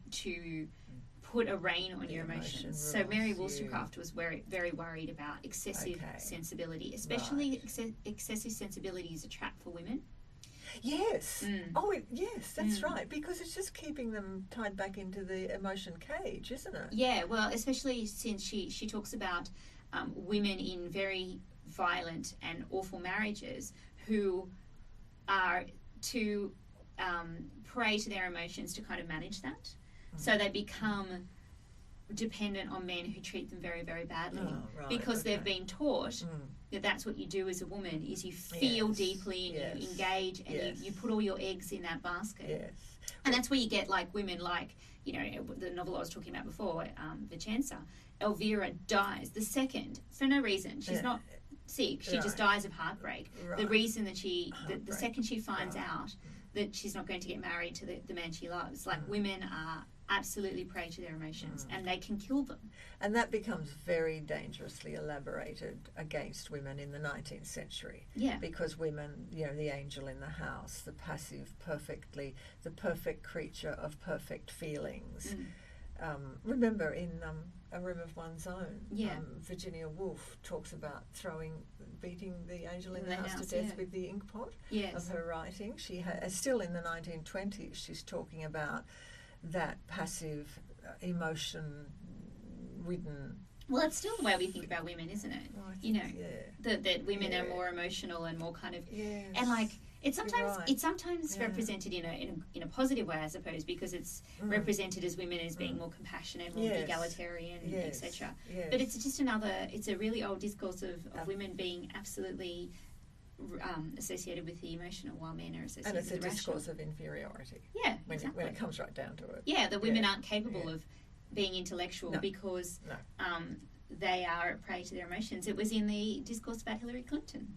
put a rein on your emotions. So Mary Wollstonecraft was very, very worried about excessive sensibility, especially excessive sensibility is a trap for women. Yes. Yes, that's right. Because it's just keeping them tied back into the emotion cage, isn't it? Yeah, well, especially since she talks about women in very violent and awful marriages who are to prey to their emotions to kind of manage that. So they become dependent on men who treat them very, very badly because they've been taught that that's what you do as a woman is you feel deeply and you engage and you put all your eggs in that basket. Yes. And that's where you get women like, the novel I was talking about before, Vicenza. Elvira dies the second for no reason. She's not sick. She just dies of heartbreak. Right. The reason that the second she finds out that she's not going to get married to the man she loves, women are absolutely prey to their emotions and they can kill them. And that becomes very dangerously elaborated against women in the 19th century. Yeah. Because women, the angel in the house, the passive, the perfect creature of perfect feelings. Remember in A Room of One's Own, Virginia Woolf talks about beating the angel in the house to death with the ink pot of her writing. She still in the 1920s, she's talking about that passive, emotion-ridden. Well, it's still the way we think about women, isn't it? That women are more emotional and more kind of, and it's sometimes represented in a positive way, I suppose, because it's represented as women as being more compassionate, more egalitarian, etc. Yes. But it's just it's a really old discourse of women being absolutely associated with the emotional while men are associated with the rational. And it's a discourse of inferiority. Yeah, when it comes right down to it. Yeah, the women aren't capable of being intellectual because they are a prey to their emotions. It was in the discourse about Hillary Clinton.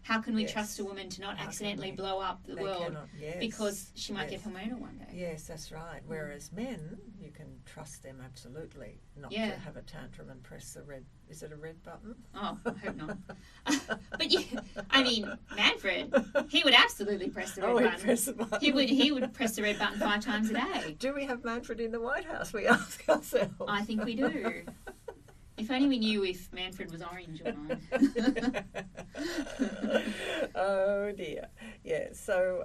How can we trust a woman to not accidentally blow up the world because she might get hormonal one day? Yes, that's right. Whereas men, you can trust them absolutely not to have a tantrum and press the red. Is it a red button? Oh, I hope not. But Manfred, he would absolutely press the red button. He'd press the button. He would press the red button 5 times a day. Do we have Manfred in the White House? We ask ourselves. I think we do. If only we knew if Manfred was orange or not. Oh dear. Yeah. So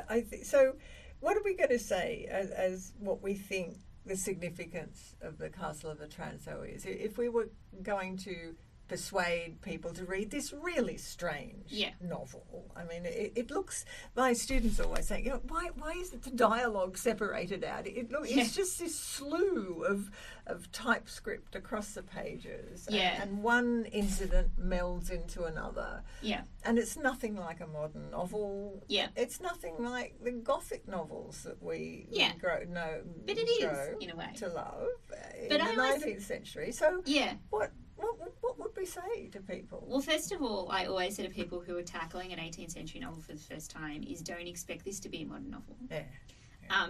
I think so. What are we going to say as what we think the significance of the Castle of Otranto is? If we were going to persuade people to read this really strange Yeah. novel. I mean, it looks. My students always say, why isn't the dialogue separated out? It's just this slew of typescript across the pages, and one incident melds into another. Yeah, and it's nothing like a modern novel. Yeah, it's nothing like the Gothic novels that we grow but it is in a way to love in the 19th century. So what would we say to people? Well, first of all, I always say to people who are tackling an 18th century novel for the first time is don't expect this to be a modern novel.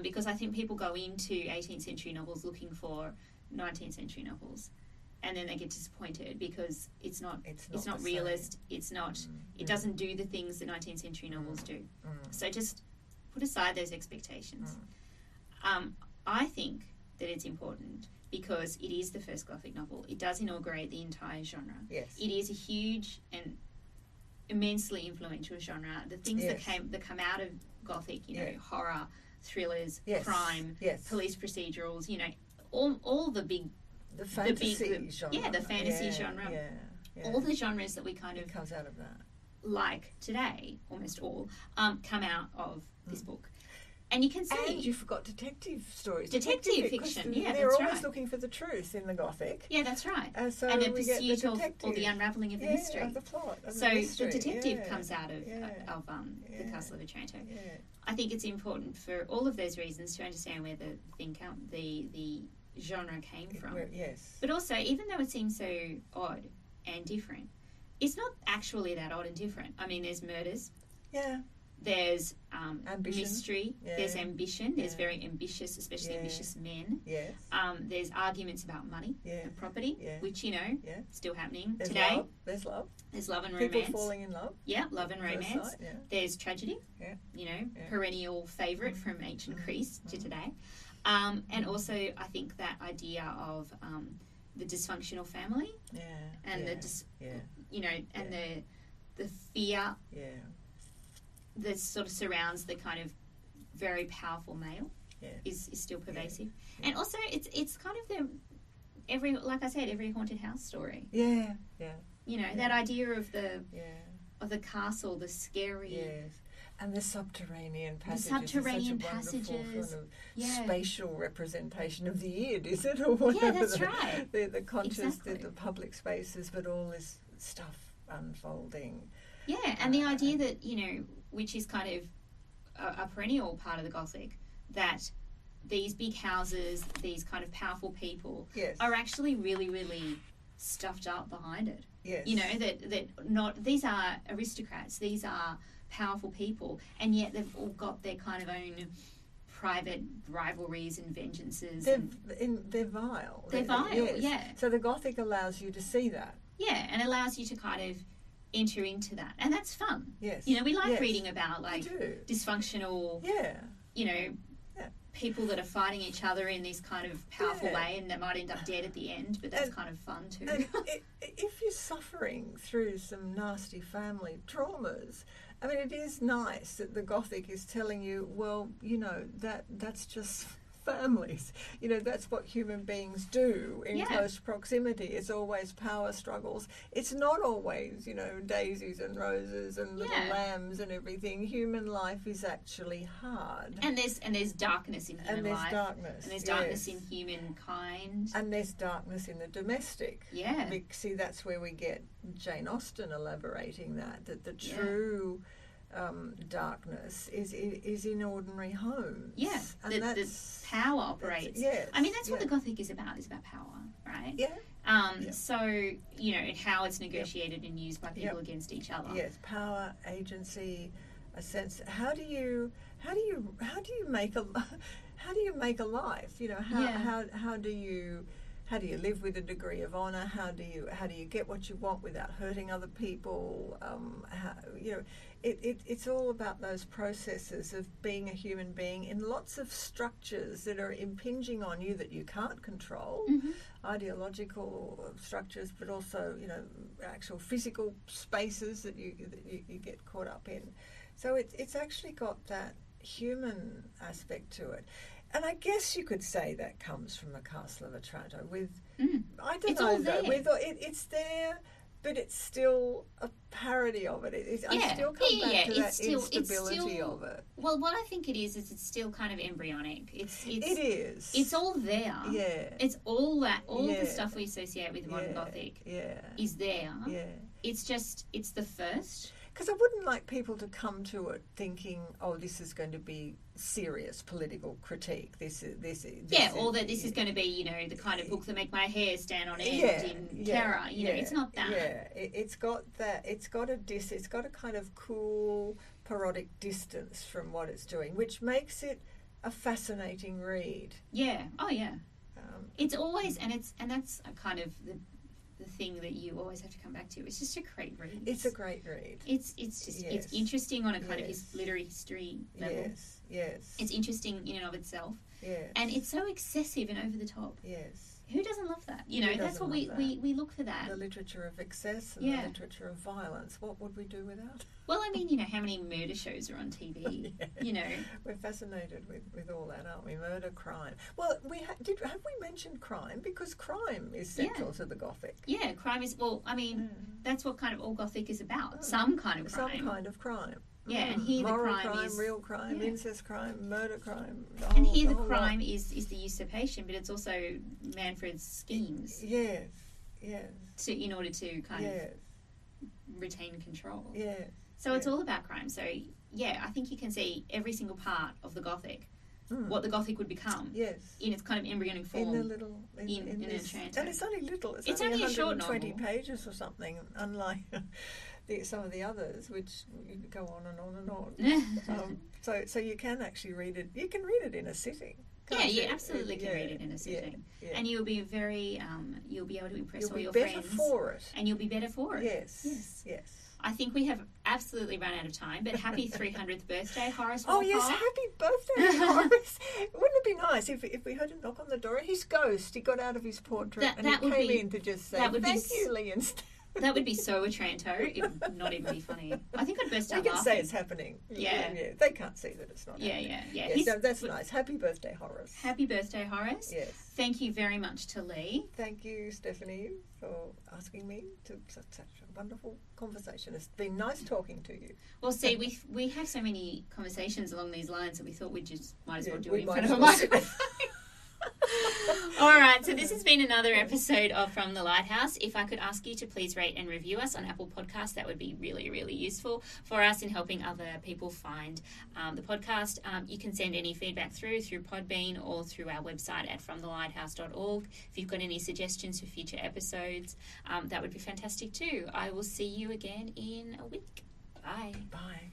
Because I think people go into 18th century novels looking for 19th century novels, and then they get disappointed because it's not realist. It's not. It doesn't do the things that 19th century novels do. So just put aside those expectations. I think that it's important because it is the first Gothic novel. It does inaugurate the entire genre. Yes. It is a huge and immensely influential genre. The things that come out of Gothic, you know, horror, thrillers, crime, police procedurals, you know, all the big... The fantasy genre. Yeah, the fantasy genre. Yeah. All the genres that we kind of... comes out of that. Like today, almost all, come out of this book. And you can see... And you forgot detective stories. Detective fiction, they're always looking for the truth in the Gothic. Yeah, that's right. So and the pursuit or the unravelling of the mystery. Of the plot. So the detective comes out of the Castle of Otranto. Yeah. I think it's important for all of those reasons to understand where the genre came from. Yes. But also, even though it seems so odd and different, it's not actually that odd and different. I mean, there's murders. Yeah. There's ambition. Mystery. Yeah. There's ambition. There's very ambitious, especially ambitious men. Yes. There's arguments about money and property, which, you know, still happening today. There's love. There's love and romance. People falling in love. Yeah, love and romance. Sight, There's tragedy. Yeah. You know, perennial favourite from ancient Greece to today. And also, I think that idea of the dysfunctional family. Yeah. And you know, and the fear. Yeah. That sort of surrounds the kind of very powerful male is still pervasive. And also it's kind of every haunted house story. Yeah. Yeah. You know, that idea of the castle, the scary. Yes. And the subterranean passages. The subterranean such a passages. Wonderful spatial representation of the id, is it? Or whatever. Yeah, that's right. The conscious, exactly. the public spaces, but all this stuff unfolding. Yeah, and the idea that, you know, which is kind of a perennial part of the Gothic, that these big houses, these kind of powerful people are actually really, really stuffed up behind it. Yes. You know, these are aristocrats, these are powerful people, and yet they've all got their kind of own private rivalries and vengeances. They're vile. They're vile, yeah. So the Gothic allows you to see that. Yeah, and allows you to kind of enter into that, and that's fun. Yes. You know, we like reading about dysfunctional, you know, people that are fighting each other in this kind of powerful way, and that might end up dead at the end, but that's kind of fun too. And if you're suffering through some nasty family traumas, I mean, it is nice that the Gothic is telling you, well, you know, that's just families. You know, that's what human beings do in close proximity. It's always power struggles. It's not always, you know, daisies and roses and little lambs and everything. Human life is actually hard. And there's darkness in human life. Darkness. And there's darkness in humankind. And there's darkness in the domestic. Yeah. See, that's where we get Jane Austen elaborating that the true darkness is in ordinary homes. Yeah, and the power operates. Yes, I mean, that's what the Gothic is about power, right? Yeah. So, you know, how it's negotiated and used by people against each other. Yes, power, agency, a sense. How do you make a life? You know, how do you live with a degree of honour? How do you get what you want without hurting other people? It's all about those processes of being a human being in lots of structures that are impinging on you that you can't control, ideological structures, but also, you know, actual physical spaces that you get caught up in. So it's actually got that human aspect to it. And I guess you could say that comes from the Castle of Otranto. I don't know. It's there. It's there, but it's still a parody of it. I still come back to that instability of it. Well, what I think it is it's still kind of embryonic. It is. It's all there. Yeah. It's all that, all the stuff we associate with modern Gothic is there. Yeah. It's the first. Because I wouldn't like people to come to it thinking, "Oh, this is going to be serious political critique." Or that this is going to be, the kind of book that make my hair stand on end in terror. It's not that. Yeah, it's got that. It's got a kind of cool, parodic distance from what it's doing, which makes it a fascinating read. Yeah. Oh, yeah. It's always, and that's a kind of the thing that you always have to come back to. It's just a great read. It's a great read. It's it's interesting on a kind of his literary history level. Yes. It's interesting in and of itself. Yes. And it's so excessive and over the top. Yes. Who doesn't love that? That's what we look for that. The literature of excess and the literature of violence. What would we do without? Well, I mean, how many murder shows are on TV? We're fascinated with all that, aren't we? Murder, crime. Well, have we mentioned crime? Because crime is central to the Gothic. Yeah, crime is. Well, I mean, that's what kind of all Gothic is about. Some kind of crime. Some kind of crime. Yeah, and here moral the crime is real crime, incest crime, murder crime. And here the crime is the usurpation, but it's also Manfred's schemes. Yes. In order to kind of retain control. Yeah. So it's all about crime. So I think you can see every single part of the Gothic, what the Gothic would become. Yes. In its kind of embryonic form. In Otranto. And it's only little. It's only a short novel. 120 pages or something, unlike some of the others, which you could go on and on and on. So you can actually read it. You can read it in a sitting. You absolutely can read it in a sitting. And you'll be very, you'll be able to impress all your friends. You'll be better for it. And you'll be better for it. Yes. I think we have absolutely run out of time, but happy 300th birthday, Horace Walpole. Oh, yes, happy birthday, Horace. Wouldn't it be nice if we heard a knock on the door and his ghost, he got out of his portrait and he came in to just say, thank you, Lee, instead. That would be so Otranto. It would not even be funny. I think I'd burst out laughing. laughing. Say it's happening. Yeah. They can't see that it's not happening. Yeah. That's nice. Happy birthday, Horace. Happy birthday, Horace. Yes. Thank you very much to Lee. Thank you, Stephanie, for asking me to such a wonderful conversation. It's been nice talking to you. Well, see, we have so many conversations along these lines that we thought we just might as well do it in front of a microphone. All right, so this has been another episode of From the Lighthouse. If I could ask you to please rate and review us on Apple Podcasts, that would be really, really useful for us in helping other people find the podcast. You can send any feedback through Podbean or through our website at fromthelighthouse.org. If you've got any suggestions for future episodes, that would be fantastic too. I will see you again in a week. Bye. Bye.